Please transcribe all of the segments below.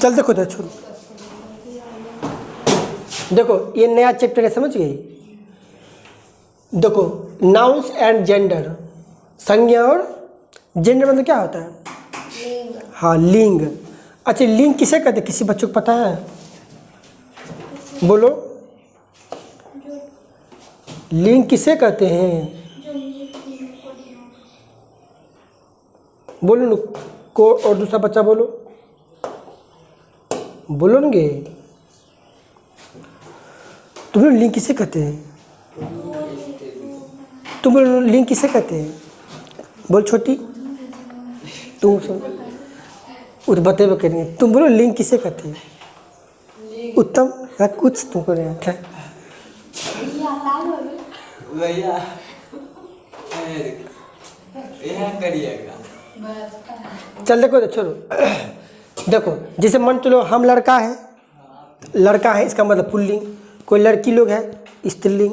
चल देखो तो छोड़, देखो ये नया चैप्टर है, समझ गई। देखो नाउन्स एंड जेंडर, संज्ञा और जेंडर मतलब क्या होता है? लिंग। हाँ लिंग। अच्छा लिंग किसे कहते हैं, किसी बच्चों को पता है? बोलो, लिंग किसे कहते हैं? बोलो न को, और दूसरा बच्चा बोलो, बोलोगे तुम लोग लिंग किसे कहते हैं? तुम लोग लिंग किसे कहते हैं? बोल छोटी, तुम सुन उठ बतेबे करेंगे। तुम बोलो लिंग किसे कहते हैं? उत्तम या कुछ तुमको नहीं आता है? भैया यहाँ करिएगा। चल देखो तो छोड़ो। देखो जैसे मन चलो हम लड़का है, लड़का है इसका मतलब पुल्लिंग, कोई लड़की लोग है स्त्रीलिंग।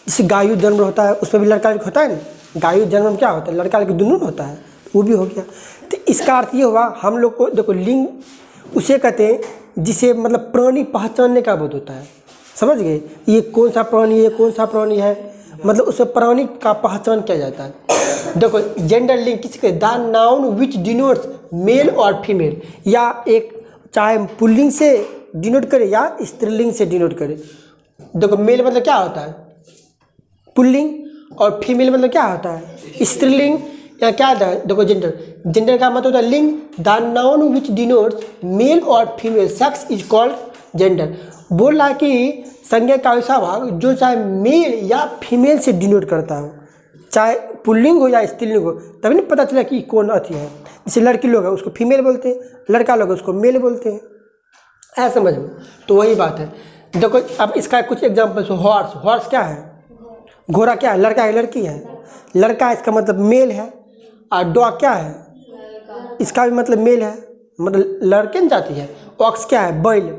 जैसे गायु जन्म होता है उसमें भी लड़का लड़की होता है ना, गायु जन्म में क्या होता है, लड़का लड़की दोनों होता है, वो भी हो गया। तो इसका अर्थ ये हुआ हम लोग को, देखो लिंग उसे कहते हैं जिसे मतलब प्राणी पहचानने का बोध होता है, समझ गए? ये कौन सा प्राणी है, कौन सा प्राणी है, मतलब उसमें प्राणी का पहचान किया जाता है। देखो जेंडर लिंग किसी के the noun which denotes male और फीमेल, या एक चाहे पुल्लिंग से डिनोट करे या स्त्रीलिंग से डिनोट करे। देखो मेल मतलब क्या होता है, पुल्लिंग, और फीमेल मतलब क्या होता है, स्त्रीलिंग, या क्या होता है? देखो जेंडर, जेंडर का मतलब होता है लिंग। The noun which denotes male और female sex is called gender. बोल रहा है कि संज्ञा का ऐसा भाग जो चाहे मेल या फीमेल से डिनोट करता हो, चाहे पुल्लिंग हो या स्त्रीलिंग हो, तभी नहीं पता चला कि कौन अथी है। जैसे लड़की लोग है उसको फीमेल बोलते हैं, लड़का लोग है उसको मेल बोलते हैं, ऐसा समझ में। तो वही बात है। देखो अब इसका कुछ एग्जाम्पल्स, हॉर्स, हॉर्स क्या है, घोड़ा क्या है, लड़का है लड़की है, लड़का है इसका मतलब मेल है, और डॉग क्या है, इसका भी मतलब मेल है, मतलब लड़के न जाती है। ऑक्स क्या है, बैल,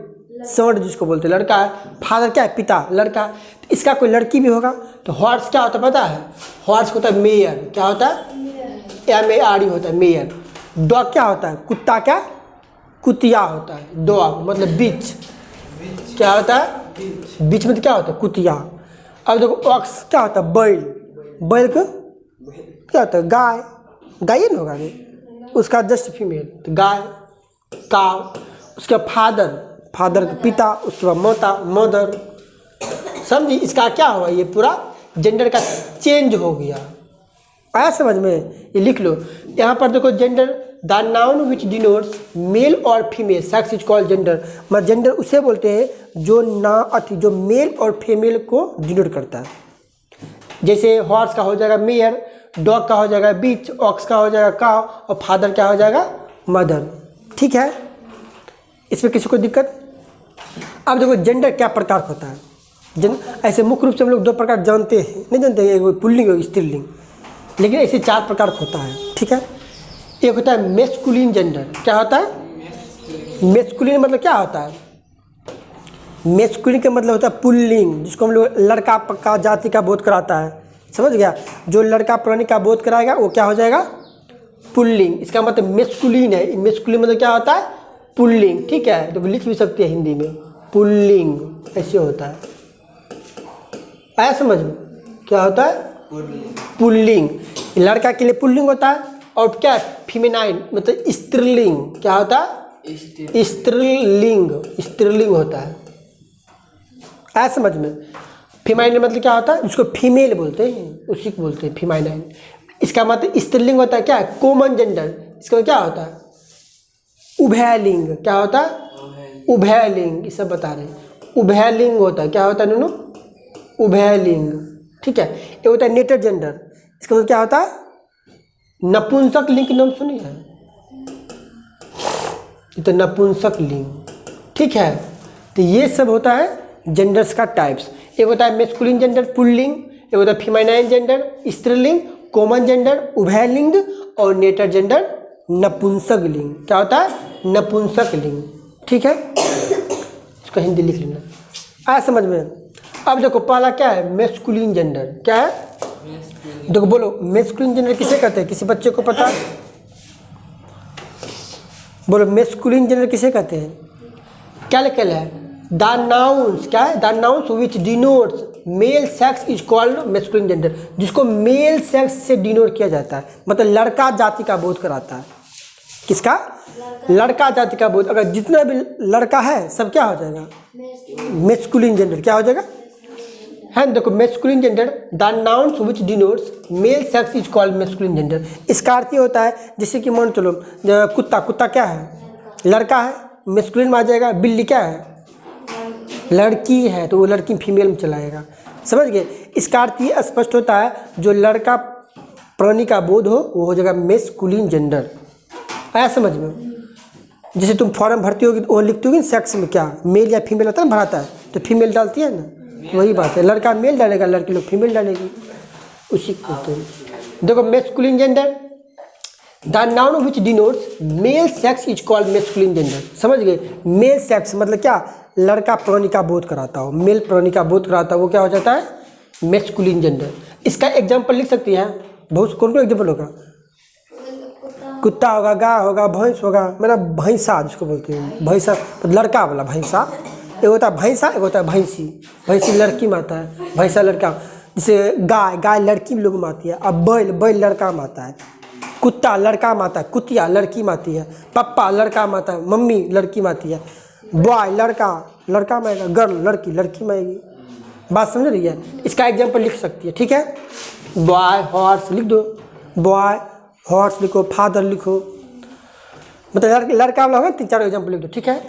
सांड जिसको बोलते हैं लड़का है। फादर क्या है, पिता, लड़का। तो इसका कोई लड़की भी होगा। तो हॉर्स क्या होता है पता है, हॉर्स होता है मेयर, क्या होता है, MARE होता है मेयर। डॉग क्या होता है, कुत्ता, क्या कुतिया होता है, डॉग मतलब बीच, क्या होता है बीच में, क्या होता है कुतिया। अब देखो ऑक्स क्या होता है, बैल, बैल को क्या होता है, गाय, गाय ना होगा उसका जस्ट फीमेल, तो गाय, काव। उसके फादर, फादर का पिता, उसके बाद माता, मदर। समझी, इसका क्या हुआ, ये पूरा जेंडर का चेंज हो गया। आया समझ में, ये लिख लो यहाँ पर। देखो gender the noun which denotes male और female sex is called gender. मतलब जेंडर उसे बोलते हैं जो ना अति जो मेल और फीमेल को डिनोट करता है। जैसे हॉर्स का हो जाएगा मेयर, डॉग का हो जाएगा बीच, ऑक्स का हो जाएगा काव, और फादर क्या हो जाएगा, मदर। ठीक है, इसमें किसी को दिक्कत? अब देखो जेंडर क्या प्रकार होता है। ऐसे मुख्य रूप से हम लोग दो प्रकार जानते हैं, नहीं जानते हैं, एक पुल्लिंग और स्त्रीलिंग, लेकिन ऐसे चार प्रकार होता है। ठीक है, एक होता है मेस्कुलिन जेंडर। क्या होता है, मेस्कुलिन मतलब क्या होता है, मेस्कुलिन का मतलब होता है पुल्लिंग, जिसको हम लोग लड़का का जाति का बोध कराता है, समझ गया। जो लड़का प्राणी का बोध कराएगा वो क्या हो जाएगा, पुल्लिंग। इसका मतलब मेस्कुलिन है, मेस्कुलिन मतलब क्या होता है, पुल्लिंग। ठीक है, तो लिख भी सकते हैं हिंदी में, पुल्लिंग ऐसे होता है। आया समझ में, क्या होता है, पुल्लिंग। लड़का के लिए पुल्लिंग होता है, और क्या फीमेनाइन मतलब स्त्रीलिंग, क्या होता है, स्त्रीलिंग, स्त्रीलिंग होता है। आया समझ में। फीमेनाइन मतलब क्या होता है, जिसको फीमेल बोलते हैं उसी को बोलते हैं फीमेनाइन। इसका मतलब स्त्रीलिंग होता है क्या है, कॉमन जेंडर। इसका क्या होता है, उभयलिंग। क्या होता है, उभयलिंग, ये सब बता रहे हैं। उभयलिंग होता है, क्या होता है नूनू, उभयलिंग। ठीक है, ये होता है नेटर जेंडर। इसका मतलब क्या होता है, नपुंसक लिंग नाम सुनिए है, ये तो नपुंसक लिंग। ठीक है, तो ये सब होता है जेंडर्स का टाइप्स। एक होता है मेस्कुलिन जेंडर पुल्लिंग, एक होता है फीमेनाइन जेंडर स्त्रीलिंग, कॉमन जेंडर उभयलिंग, और नेटर जेंडर नपुंसक लिंग। क्या होता है, नपुंसक लिंग। ठीक है, इसको हिंदी लिख लेना। आया समझ में। अब देखो पहला क्या है, मेस्कुलिन जेंडर। क्या है, देखो बोलो मेस्कुलिन जेंडर किसे कहते हैं, किसी बच्चे को पता है? बोलो मेस्कुलिन जेंडर किसे कहते हैं? क्या लिखा है? द नाउन्स, क्या है? The nouns which denotes male sex is called masculine gender, जिसको मेल सेक्स से डिनोट किया जाता है, मतलब लड़का जाति का बोध कराता है। किसका? लड़का जाति का बोध। अगर जितना भी लड़का है सब क्या हो जाएगा? Masculine gender. क्या हो जाएगा? है देखो masculine gender, the nouns which denotes male sex is called masculine gender. इसका अर्थ ये होता है जैसे कि मान चलो कुत्ता, कुत्ता क्या है? लड़का है, मेस्कुलिन में आ जाएगा। बिल्ली क्या है? लड़की है, तो वो लड़की फीमेल में चलाएगा। समझ गए? इसका अर्थ ये स्पष्ट होता है जो लड़का प्राणी का बोध हो वो हो जाएगा मेस्कुलिन जेंडर। आया समझ में? जैसे तुम फॉर्म भरती होगी वो लिखती होगी सेक्स में क्या मेल या फीमेल आता है ना, भराता है तो फीमेल डालती है ना, वही बात है। लड़का मेल डालेगा, लड़की लोग फीमेल डालेगी, उसी को कहते हैं। देखो masculine gender, the noun which denotes male sex is called masculine gender. समझ गए? मेल सेक्स मतलब क्या? लड़का प्राणी का बोध कराता हो, मेल प्राणी का बोध कराता हो, वो क्या हो जाता है? Masculine gender. इसका एग्जाम्पल लिख सकती हैं? बहुत कौन कौन एग्जाम्पल होगा? कुत्ता होगा, गाय होगा, भैंस होगा, मतलब भैंसा जिसको बोलते हैं, भैंसा लड़का वाला भैंसा। एक होता है भैंसा, एक होता है भैंसी। भैंसी लड़की में आता है, भैंसा लड़का। जैसे गाय, गाय लड़की लोग में आती है। अब बैल, बैल लड़का में आता है। कुत्ता लड़का में आता है, कुतिया लड़की में आती है। पप्पा लड़का में आता है, मम्मी लड़की में आती है। बॉय लड़का, लड़का में आएगा। गर्ल लड़की, लड़की में आएगी। बात समझ रही है? इसका एग्जाम्पल लिख सकती है, ठीक है? बॉय हॉर्स लिख दो, बॉय हॉर्स लिखो, फादर लिखो, मतलब लड़का वाला होगा 3-4 एग्जाम्पल लिख दो, ठीक है?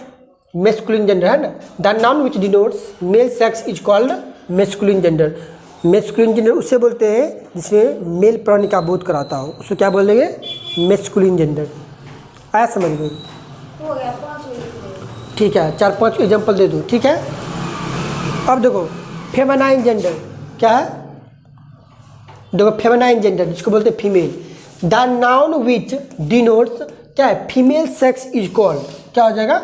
मेस्कुलिन जेंडर है ना। The noun which denotes male sex is called masculine gender. Masculine gender उसे बोलते हैं जिसमें मेल प्राणी का बोध कराता हो, उसको क्या बोलेंगे? Masculine gender. आया समझ में? ठीक है, 4-5 एग्जाम्पल दे दो, ठीक है? अब देखो फेमिनाइन जेंडर क्या है? देखो फेमिनाइन जेंडर जिसको बोलते हैं female, the noun which denotes क्या है? फीमेल सेक्स इज कॉल्ड, क्या हो जाएगा?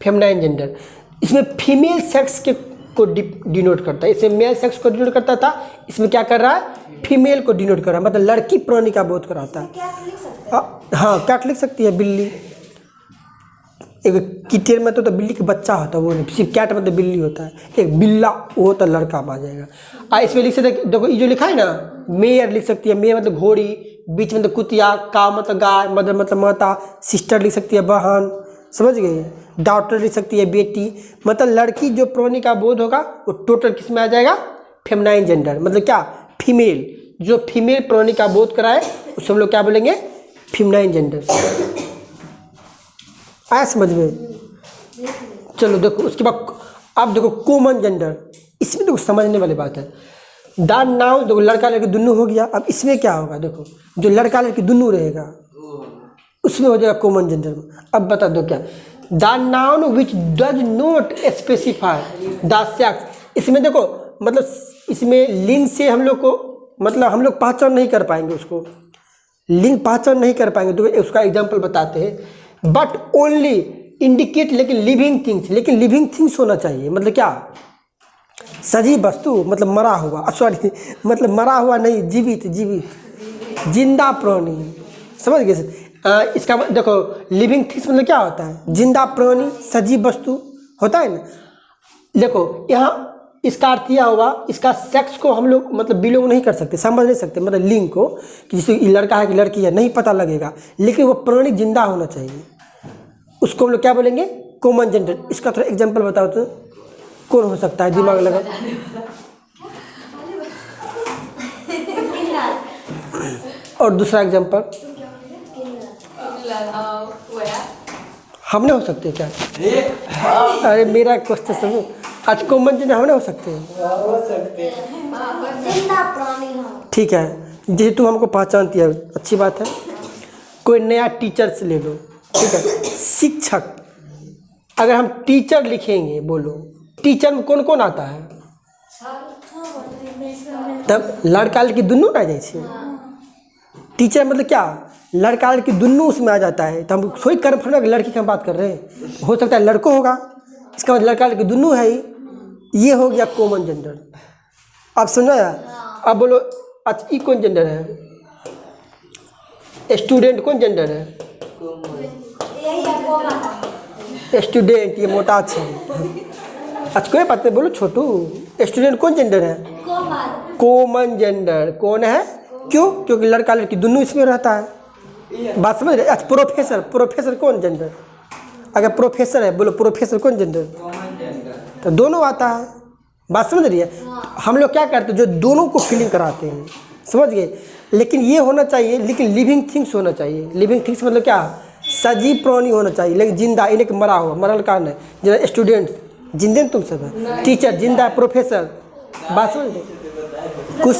Feminine gender. इसमें फीमेल सेक्स के को डिनोट करता है, इसमें मेल सेक्स को डिनोट करता था, इसमें क्या कर रहा है? फीमेल को डिनोट कर रहा है, मतलब लड़की प्राणी का बोध कराता है। हाँ कैट लिख सकती है, बिल्ली। एक किटेर में तो बिल्ली का बच्चा होता है, वो नहीं, सिर्फ कैट मतलब बिल्ली होता है। एक बिल्ला वो तो लड़का में आ जाएगा। इसमें लिख सकते, देखो ये जो लिखा है ना, मेयर लिख सकती है, मेयर मतलब घोड़ी, बीच में तो कुतिया, का मतलब गाय, मदर मतलब माता, सिस्टर लिख सकती है बहन, समझ गए? डॉटर लिख सकती है बेटी, मतलब लड़की जो प्राणी का बोध होगा वो टोटल किस में आ जाएगा? फेमिनाइन जेंडर, मतलब क्या? फीमेल, जो फीमेल प्राणी का बोध कराए उसे हम लोग क्या बोलेंगे? Feminine gender. आया समझ में? चलो देखो उसके बाद अब देखो कॉमन जेंडर। इसमें देखो समझने वाली बात है। द नाउन देखो लड़का लड़की दुनू हो गया। अब इसमें क्या होगा? देखो जो लड़का लड़की दुनू रहेगा उसमें हो जाएगा कॉमन जेंडर में। अब बता दो क्या? The noun which does not specify the sex. इसमें देखो मतलब इसमें लिंग से हम लोग को मतलब हम लोग पहचान नहीं कर पाएंगे, उसको लिंग पहचान नहीं कर पाएंगे, तो उसका एग्जाम्पल बताते हैं। बट ओनली इंडिकेट, लेकिन लिविंग थिंग्स, लेकिन लिविंग थिंग्स होना चाहिए, मतलब क्या? सजीव वस्तु, मतलब मरा हुआ, सॉरी मतलब मरा हुआ नहीं, जीवित, जीवित जिंदा प्राणी, समझ गए? इसका देखो लिविंग थिंग्स मतलब क्या होता है? जिंदा प्राणी, सजीव वस्तु होता है ना। देखो यहाँ इसका अर्थ यह हुआ, इसका सेक्स को हम लोग मतलब बिलोंग नहीं कर सकते, समझ नहीं सकते, मतलब लिंग को कि जैसे लड़का है कि लड़की है नहीं पता लगेगा, लेकिन वो प्राणी जिंदा होना चाहिए, उसको हम लोग क्या बोलेंगे? Common gender. इसका थोड़ा एग्जांपल बताओ तो कौन हो सकता है? दिमाग लगा। और दूसरा एग्जांपल हमने हो सकते हैं क्या? अरे मेरा क्वेश्चन सुनो, आज कॉमन जेंडर हमने हो सकते हैं? ठीक है, जैसे तुम हमको पहचानती है अच्छी बात है। कोई नया टीचर से ले लो, ठीक है, शिक्षक। अगर हम टीचर लिखेंगे, बोलो टीचर में कौन कौन आता है? तब लड़का लड़की दुनू आ जाए छे। टीचर मतलब क्या? लड़का लड़की दुनू उसमें आ जाता है। तो हम सोई कन्फर्म है कि लड़की की हम बात कर रहे हैं, हो सकता है लड़को होगा, इसका मतलब लड़का लड़की दुनू है ही। ये हो गया कॉमन जेंडर। अब सुनो यार, अब बोलो अच्छा ई कौन जेंडर है? स्टूडेंट कौन जेंडर है? स्टूडेंट, ये मोटा अच्छा है। अच्छा कोई बात नहीं, बोलो छोटू, स्टूडेंट कौन जेंडर है? Common gender. कौन है? क्यों? क्योंकि लड़का लड़की दोनों इसमें रहता है। बात समझ रहे? अच्छा प्रोफेसर, प्रोफेसर कौन जेंडर? अगर प्रोफेसर है, बोलो प्रोफेसर कौन जेंडर? तो दोनों आता है। बात समझ रही है? हम लोग क्या करते हैं, जो दोनों को फीलिंग कराते हैं, समझ गए? लेकिन ये होना चाहिए, लेकिन लिविंग थिंग्स होना चाहिए। लिविंग थिंग्स मतलब क्या? सजीव प्राणी होना चाहिए, लेकिन जिंदा, इन्हें कि मरा हुआ, मरल का नहीं। जैसे स्टूडेंट जिंदे तुम सब है, टीचर जिंदा, प्रोफेसर। बात समझ रहे? कुछ